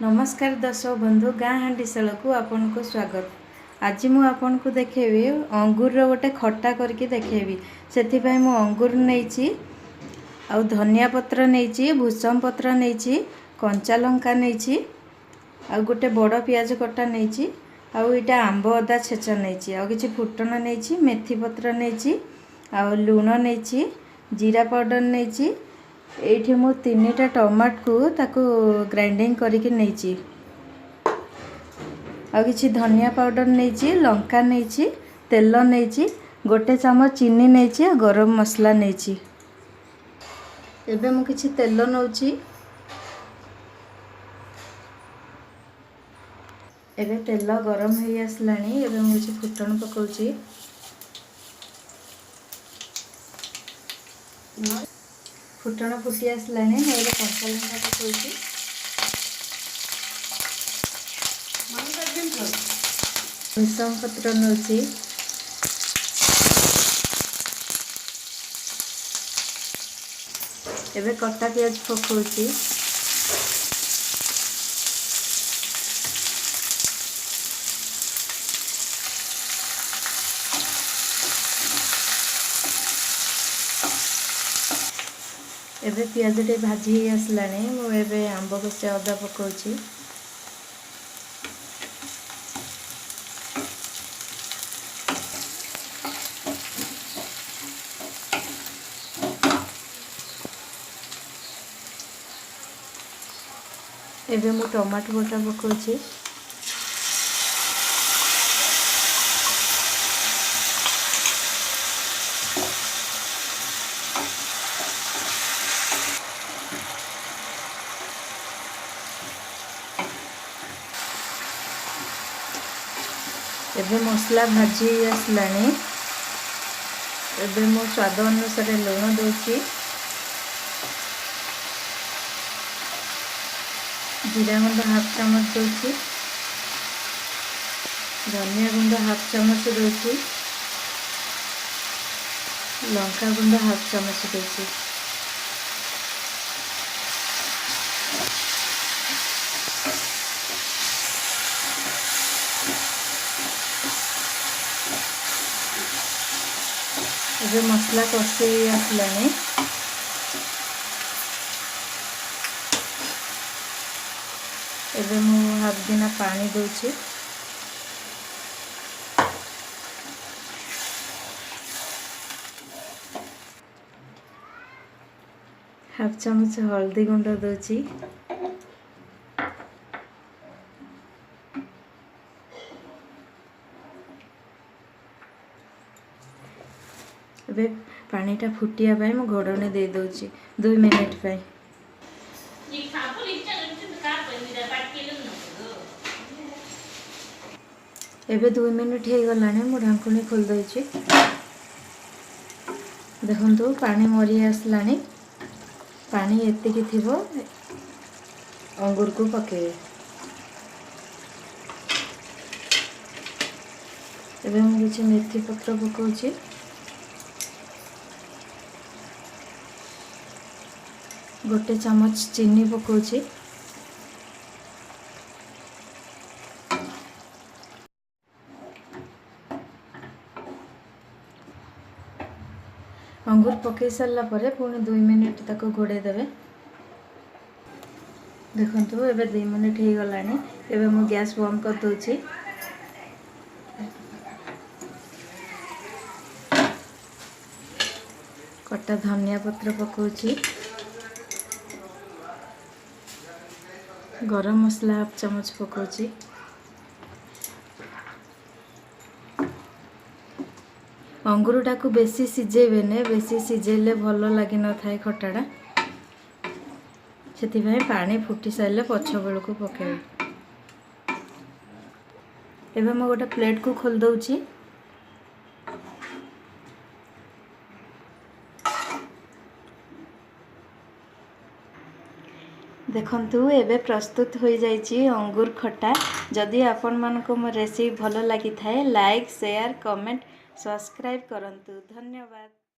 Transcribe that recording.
नमस्कार दर्शक बंधु गाँ हांडीशाला को आपन को स्वागत। आज मु आपन को देखेबी अंगूर रो गोटे खट्टा करके देखेबी। सेथि पई मु अंगूर नेइची आ धनिया पत्र नेइची, भूसम पत्र नेइची, कंचा लंका नेइची आ गोटे बड़ प्याज कटा नेइची आ इटा आंब अदा छेचा नेइची आ किछि फुटण नेइची, मेथी पत्र नेइची आ लूण नेइची, जीरा पाउडर नेइची। एठी मु 3टा टमाट को ताको ग्राइंडिंग करके नेइची आ किछि धनिया पाउडर नेइची, लंका नेइची, तेल नेइची, गोटे चमच चीनी नेइची आ गरम मसला नेइची। एबे मु किछि तेल नउची। एबे तेल गरम होई आसलानी। एबे मु किछि फुटण पकाउची। फुटण फुटी आसलानी। एबे कंचा लंका पकाउची। भूसम पत्र नउची। एबे कटा प्याज पकाउची। एबे प्याज टे भाजी आसलानी। मु एबे आंब कच्चा अदा पकाउची। एबे मु टमाटो बटा पकाउची। एबे मसला भाजी आसलानी। एबे मो स्वाद अनुसार लूण दोची, जीरा गुंड हाफ चमच दोची, धनिया गुंड हाफ चमच दोची, लंका गुंड हाफ चमच दोची। एबे मसला कषि आसलानी। एबे मु हाफ गिना पानी दोची। हाफ चमच हल्दी गुंड दोची। एबे पानीटा फुटिया पाई मु घोड़ने दे दोची 2 मिनिट पाई। एबे 2 मिनिट हे गलाने मु ढांकुनी खोल दोची। देखंतु पानी मरी आसलानी। पानी एतिकी थिबो अंगूर को पके। एबे मु किछि मेथी पत्र पकाउची। गोटे चमच चीनी पकाउची। अंगूर पकई सारा पर पुणी 2 मिनिट ताको घोड़े देवे। देखंतु एबे 2 मिनिट हे गलानी। एबे मु गैस बंद कर दोची। कटा धनिया पत्र पकाउची। गरम मसला हाफ चमच पकाउची। अंगूर टाको बेसी सिझेबे ने, बेसी सिझेले भलो लागि न थाए खटाडा। सेति भाई पानी फुटी साइले पछ बेल को पकेबे। एबे म गोटे प्लेट को खोल दउची। देखंतु एबे प्रस्तुत हो जाइछि अंगूर खटा। जदि आपन मन को मो रेसिपी भलो लागि थाए लाइक शेयर कमेंट सब्सक्राइब करंतु। धन्यवाद।